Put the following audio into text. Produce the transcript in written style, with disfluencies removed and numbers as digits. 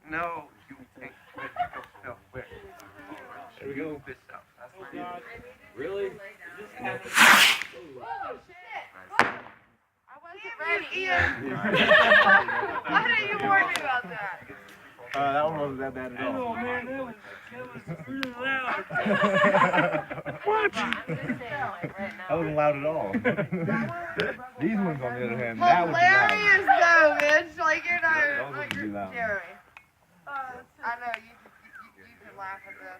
No, you take yourself with. There we go. This up. Really? I wasn't ready, Ian. Why didn't you warn me about that? That one wasn't that bad at all. Oh man, that was really loud. What? I'm just saying, like, right now. That wasn't loud at all. These ones, on the other hand, that was loud. Hilarious though, bitch. Like, you're not, Those like, would be you're loud. Jerry. I know, you can laugh at this.